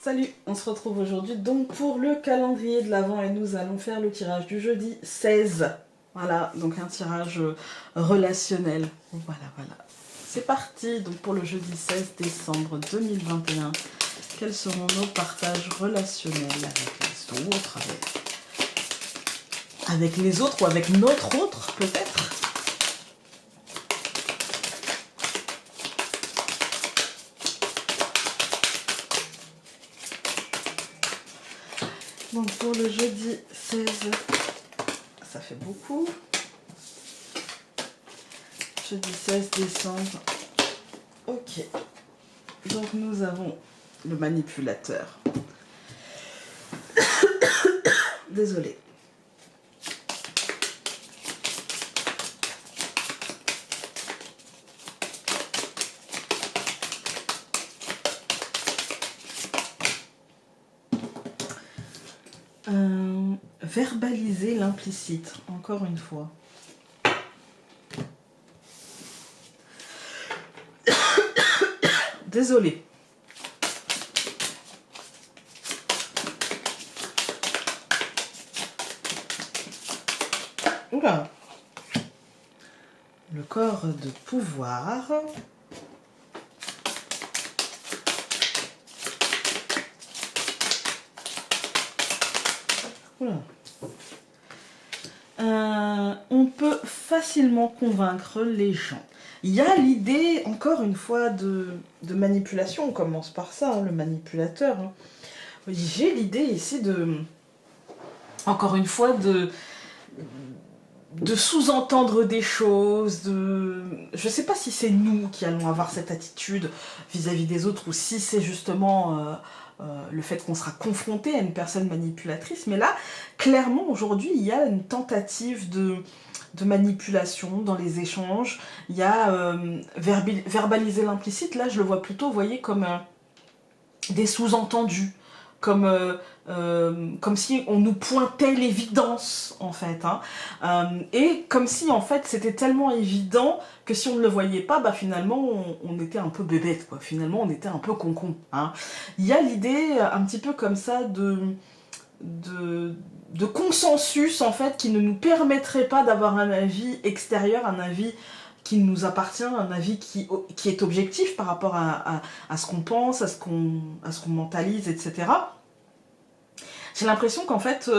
Salut, on se retrouve aujourd'hui donc pour le calendrier de l'Avent et nous allons faire le tirage du jeudi 16. Voilà, donc un tirage relationnel. Voilà. C'est parti donc pour le jeudi 16 décembre 2021. Quels seront nos partages relationnels avec les autres, avec les autres ou avec notre autre peut-être? Donc pour le jeudi 16, ça fait beaucoup. Jeudi 16 décembre. Ok. Donc nous avons le manipulateur. Désolée. Verbaliser l'implicite, encore une fois. Désolée. Oula. Le corps de pouvoir. Oula. On peut facilement convaincre les gens. Il y a l'idée, encore une fois, de manipulation. On commence par ça, hein, le manipulateur. Hein. J'ai l'idée ici encore une fois, de sous-entendre des choses, je ne sais pas si c'est nous qui allons avoir cette attitude vis-à-vis des autres ou si c'est justement le fait qu'on sera confronté à une personne manipulatrice, mais là, clairement, aujourd'hui, il y a une tentative de manipulation dans les échanges, il y a verbaliser l'implicite, là je le vois plutôt, vous voyez, comme des sous-entendus, comme si on nous pointait l'évidence en fait, hein. Et comme si en fait c'était tellement évident que si on ne le voyait pas, bah finalement on était un peu bébête, quoi. Finalement on était un peu concon, hein. Il y a l'idée un petit peu comme ça de consensus en fait qui ne nous permettrait pas d'avoir un avis extérieur, un avis qui nous appartient, un avis qui est objectif par rapport à ce qu'on pense, à ce qu'on mentalise, etc. J'ai l'impression qu'en fait,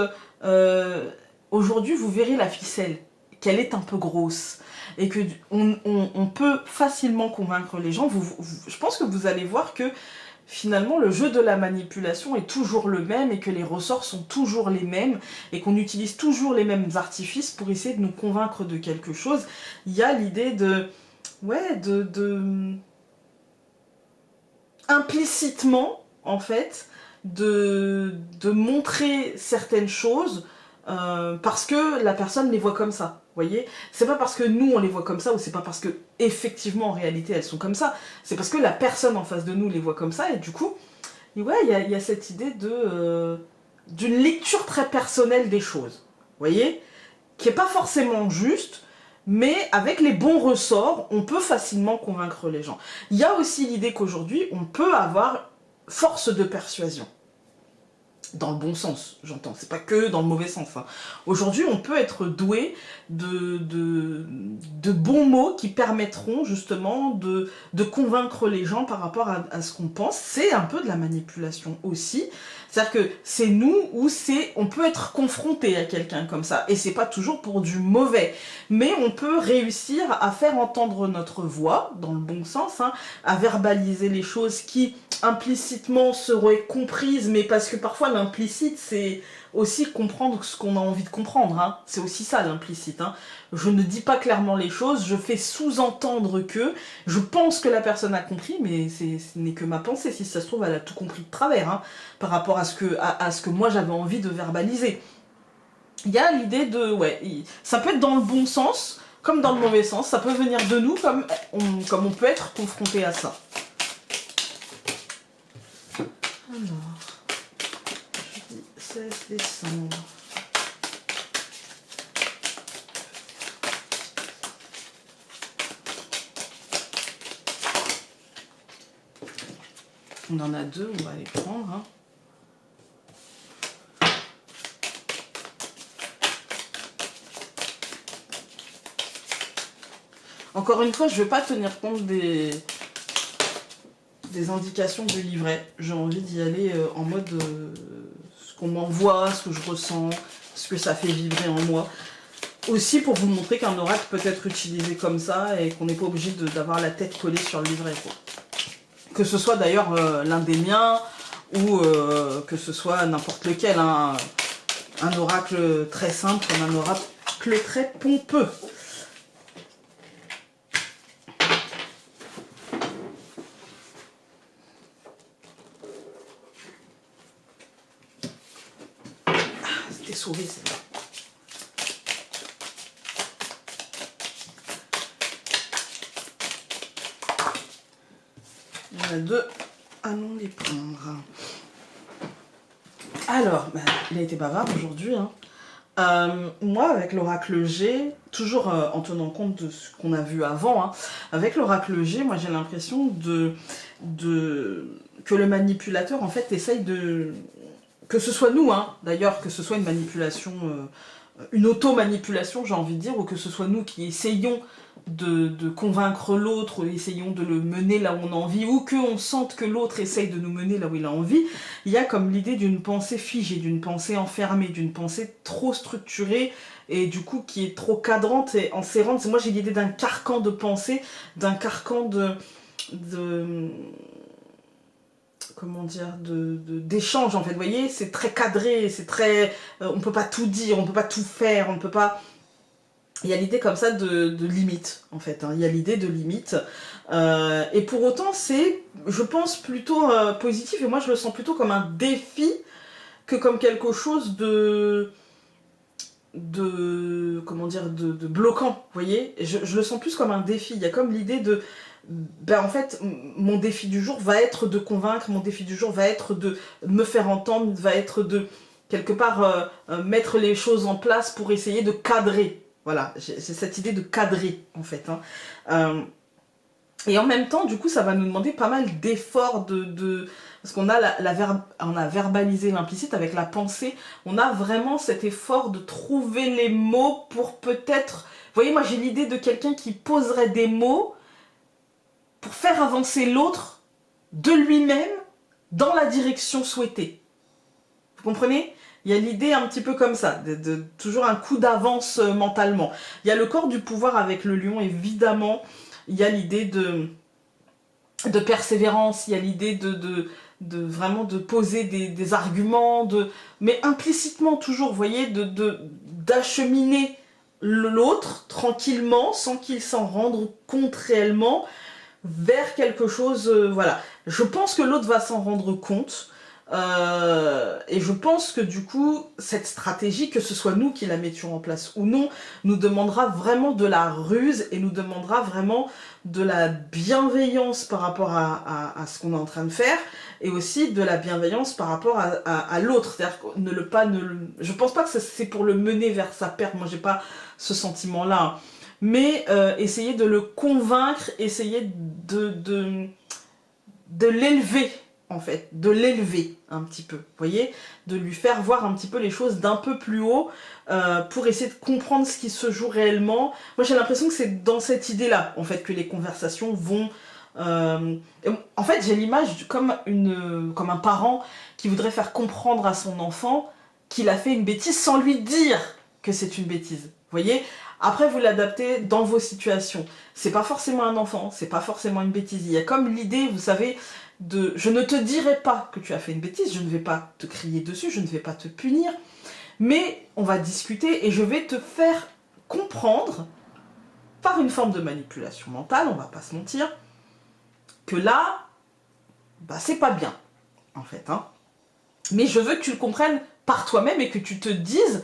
aujourd'hui, vous verrez la ficelle, qu'elle est un peu grosse, et que on peut facilement convaincre les gens. Je pense que vous allez voir que finalement, le jeu de la manipulation est toujours le même et que les ressorts sont toujours les mêmes et qu'on utilise toujours les mêmes artifices pour essayer de nous convaincre de quelque chose. Il y a l'idée implicitement, en fait, de montrer certaines choses parce que la personne les voit comme ça. Vous voyez, c'est pas parce que nous on les voit comme ça ou c'est pas parce que effectivement en réalité elles sont comme ça, c'est parce que la personne en face de nous les voit comme ça et du coup, ouais, il y a cette idée d'une lecture très personnelle des choses. Vous voyez, qui est pas forcément juste, mais avec les bons ressorts, on peut facilement convaincre les gens. Il y a aussi l'idée qu'aujourd'hui, on peut avoir force de persuasion. Dans le bon sens, j'entends. C'est pas que dans le mauvais sens. Hein. Aujourd'hui, on peut être doué de bons mots qui permettront justement de convaincre les gens par rapport à ce qu'on pense. C'est un peu de la manipulation aussi. C'est-à-dire que c'est nous ou on peut être confronté à quelqu'un comme ça. Et c'est pas toujours pour du mauvais. Mais on peut réussir à faire entendre notre voix, dans le bon sens, hein, à verbaliser les choses qui implicitement seraient comprises, mais parce que parfois l'implicite, c'est aussi comprendre ce qu'on a envie de comprendre. Hein. C'est aussi ça l'implicite. Hein. Je ne dis pas clairement les choses, je fais sous-entendre que je pense que la personne a compris, mais ce n'est que ma pensée. Si ça se trouve, elle a tout compris de travers hein, par rapport à ce que moi j'avais envie de verbaliser. Il y a l'idée de... Ouais, ça peut être dans le bon sens, comme dans le mauvais sens. Ça peut venir de nous, comme on peut être confronté à ça. Alors, jeudi 16 décembre. On en a deux, on va les prendre. Hein. Encore une fois, je ne vais pas tenir compte des indications du livret. J'ai envie d'y aller en mode ce qu'on m'envoie, ce que je ressens, ce que ça fait vibrer en moi. Aussi pour vous montrer qu'un oracle peut être utilisé comme ça et qu'on n'est pas obligé d'avoir la tête collée sur le livret, quoi. Que ce soit d'ailleurs l'un des miens ou que ce soit n'importe lequel. Hein. Un oracle très simple comme un oracle très pompeux. C'était sauvé, celle-là. Il y en a deux. Allons les prendre. Alors, bah, il a été bavard aujourd'hui. Hein. Moi, avec l'oracle G, toujours en tenant compte de ce qu'on a vu avant, hein, avec l'oracle G, moi j'ai l'impression que le manipulateur, en fait, essaye de... Que ce soit nous, hein, d'ailleurs, que ce soit une manipulation, une auto-manipulation, j'ai envie de dire, ou que ce soit nous qui essayons de convaincre l'autre, essayons de le mener là où on a envie, ou qu'on sente que l'autre essaye de nous mener là où il a envie, il y a comme l'idée d'une pensée figée, d'une pensée enfermée, d'une pensée trop structurée, et du coup qui est trop cadrante et enserrante. Moi j'ai l'idée d'un carcan de pensée, d'un carcan comment dire, d'échange en fait, vous voyez, c'est très cadré, c'est très... on peut pas tout dire, on peut pas tout faire, on peut pas... Il y a l'idée comme ça de limite, en fait, hein. Il y a l'idée de limite. Et pour autant, c'est, je pense, plutôt positif, et moi je le sens plutôt comme un défi que comme quelque chose comment dire, de bloquant, vous voyez. Je le sens plus comme un défi. Il y a comme l'idée de... Ben en fait, mon défi du jour va être de convaincre, mon défi du jour va être de me faire entendre, va être de, quelque part, mettre les choses en place pour essayer de cadrer. Voilà, j'ai cette idée de cadrer, en fait. Hein. Et en même temps, du coup, ça va nous demander pas mal d'efforts parce qu'on a on a verbalisé l'implicite avec la pensée. On a vraiment cet effort de trouver les mots pour peut-être... Vous voyez, moi, j'ai l'idée de quelqu'un qui poserait des mots pour faire avancer l'autre de lui-même dans la direction souhaitée. Vous comprenez ? Il y a l'idée un petit peu comme ça, toujours un coup d'avance mentalement. Il y a le corps du pouvoir avec le lion, évidemment. Il y a l'idée de persévérance, il y a l'idée vraiment de poser des arguments, mais implicitement toujours, vous voyez, d'acheminer l'autre tranquillement, sans qu'il s'en rende compte réellement, vers quelque chose, voilà. Je pense que l'autre va s'en rendre compte, et je pense que du coup, cette stratégie, que ce soit nous qui la mettions en place ou non, nous demandera vraiment de la ruse et nous demandera vraiment de la bienveillance par rapport à ce qu'on est en train de faire, et aussi de la bienveillance par rapport à l'autre. C'est-à-dire je pense pas que c'est pour le mener vers sa perte, moi j'ai pas ce sentiment-là, hein. Mais essayer de le convaincre, essayer de l'élever, en fait, de l'élever un petit peu, vous voyez, de lui faire voir un petit peu les choses d'un peu plus haut, pour essayer de comprendre ce qui se joue réellement. Moi j'ai l'impression que c'est dans cette idée-là, en fait, que les conversations vont... en fait j'ai l'image comme un parent qui voudrait faire comprendre à son enfant qu'il a fait une bêtise sans lui dire que c'est une bêtise, vous voyez. Après, vous l'adaptez dans vos situations. C'est pas forcément un enfant, c'est pas forcément une bêtise. Il y a comme l'idée, vous savez, je ne te dirai pas que tu as fait une bêtise, je ne vais pas te crier dessus, je ne vais pas te punir, mais on va discuter et je vais te faire comprendre, par une forme de manipulation mentale, on va pas se mentir, que là, bah c'est pas bien, en fait. Hein. Mais je veux que tu le comprennes par toi-même et que tu te dises...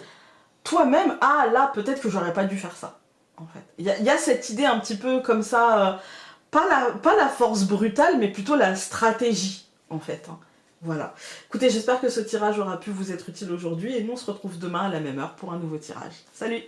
toi-même, ah là, peut-être que j'aurais pas dû faire ça, en fait. Il y a cette idée un petit peu comme ça, pas la force brutale, mais plutôt la stratégie, en fait. Hein. Voilà. Écoutez, j'espère que ce tirage aura pu vous être utile aujourd'hui, et nous on se retrouve demain à la même heure pour un nouveau tirage. Salut!